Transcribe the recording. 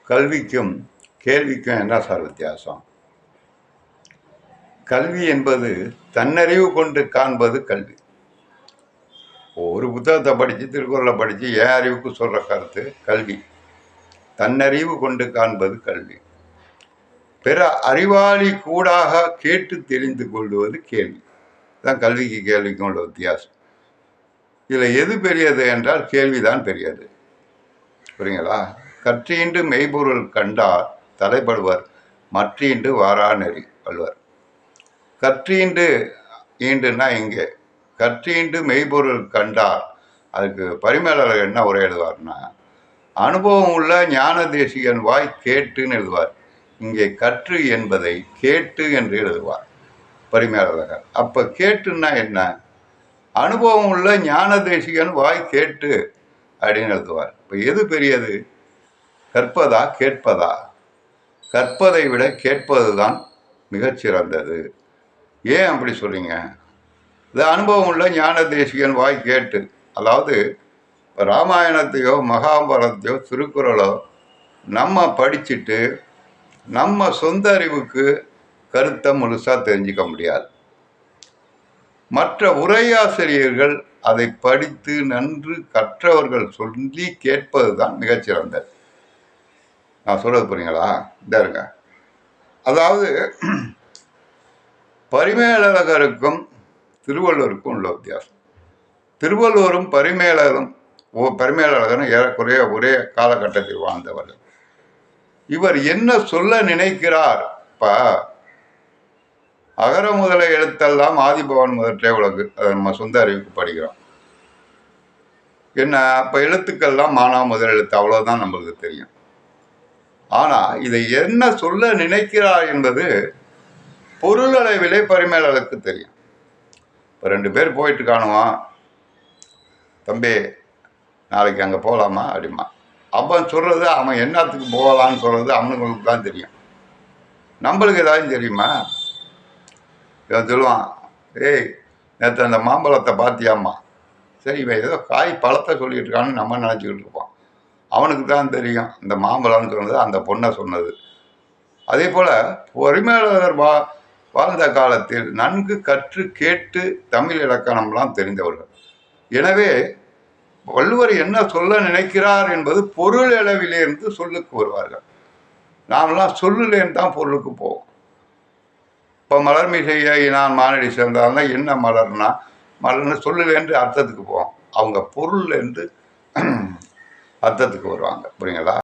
கல்விக்கும் கேள்விக்கும் என்ன சார் வித்தியாசம்? கல்வி என்பது தன்னறிவு கொண்டு காண்பது கல்வி. ஒரு புத்தகத்தை படித்து திருக்குறளை படித்து என் அறிவுக்கு சொல்கிற கருத்து கல்வி. தன்னறிவு கொண்டு காண்பது கல்வி. பிற அறிவாளி கூடாக கேட்டு தெரிந்து கொள்வது கேள்வி. தான் கல்விக்கு கேள்விக்கும் உள்ள வித்தியாசம். இதில் எது பெரியது என்றால் கேள்விதான் பெரியது. புரியுங்களா? கற்றீண்டு மெய்ப்பொருள் கண்டார் தலைப்படுவர், மற்றீண்டு வாரா நெறி வள்ளுவர். கற்றீண்டு ஈண்டுன்னா இங்கே கற்றீண்டு மெய்ப்பொருள் கண்டார், அதுக்கு பரிமேலழகர் என்ன உரை எழுதுவார்னா, அனுபவம் உள்ள ஞான தேசிகன் வாய் கேட்டுன்னு எழுதுவார். இங்கே கற்று என்பதை கேட்டு என்று எழுதுவார் பரிமேலழகர். அப்போ கேட்டுன்னா என்ன? அனுபவம் உள்ள ஞான தேசிகன் வாய் கேட்டு அப்படின்னு எழுதுவார். இப்போ எது பெரியது? கற்பதா கேட்பதா? கற்பதை விட கேட்பது தான் மிகச்சிறந்தது. ஏன் அப்படி சொல்றீங்க? இது அனுபவம் உள்ள ஞான தேசிகன் வாய் கேட்டு, அதாவது ராமாயணத்தையோ மகாபாரதத்தையோ திருக்குறளோ நம்ம படிச்சுட்டு நம்ம சொந்த அறிவுக்கு கருத்தை முழுசாக தெரிஞ்சுக்க முடியாது. மற்ற உரையாசிரியர்கள் அதை படித்து நன்று கற்றவர்கள் சொல்லி கேட்பது தான் மிகச்சிறந்தது. நான் சொல்றது புரியுங்களா? இருங்க. அதாவது பரிமேலழகருக்கும் திருவள்ளுவருக்கும் உள்ள வித்தியாசம். திருவள்ளுவரும் பரிமேலழகரும் ஏறக்குறைய ஒரே காலகட்டத்தில் வாழ்ந்தவர்கள். இவர் என்ன சொல்ல நினைக்கிறார்? இப்போ அகர முதல எழுத்தெல்லாம் ஆதிபவன் முதற்றே உலகு, அதை நம்ம சொந்த அறிவுக்கு படிக்கிறோம். என்ன அப்போ எழுத்துக்கள்லாம் மானா முதல் எழுத்து, அவ்வளோதான் நம்மளுக்கு தெரியும். ஆனால் இதை என்ன சொல்ல நினைக்கிறார் என்பது பொருள் அளவிலே பரிமேலழகருக்கு தெரியும். இப்போ 2 பேர் போயிட்டு காணுவான், தம்பி நாளைக்கு அங்கே போகலாமா அப்படிமா. அவன் சொல்கிறது, அவன் என்னத்துக்கு போகலான்னு சொல்கிறது அவனுங்களுக்கு தான் தெரியும். நம்மளுக்கு ஏதாவது தெரியுமா? இவன் சொல்லுவான், ஏய் நேற்று அந்த மாம்பழத்தை பார்த்தியாம்மா. சரி, இவன் ஏதோ காய் பழத்தை சொல்லிட்டு இருக்கான்னு நம்ம நினச்சிக்கிட்டு இருப்பான். அவனுக்கு தான் தெரியும் இந்த மாம்பழம்னு சொன்னது அந்த பொண்ணை சொன்னது. அதே போல் பரிமேலழகர் வாழ்ந்த காலத்தில் நன்கு கற்று கேட்டு தமிழ் இலக்கணம்லாம் தெரிந்தவர்கள். எனவே வள்ளுவர் என்ன சொல்ல நினைக்கிறார் என்பது பொருள் அளவிலிருந்து சொல்லுக்கு வருவார்கள். நாமெல்லாம் சொல்லுலேன்னு தான் பொருளுக்கு போவோம். இப்போ மலர்மிசையை நான் மானடி சேர்ந்தால்னா என்ன மலர்னா, மலர்னு சொல்லுலேருந்து அர்த்தத்துக்கு போவோம். அவங்க பொருள்லேருந்து அர்த்தத்துக்கு வருவாங்க. புரியுங்களா?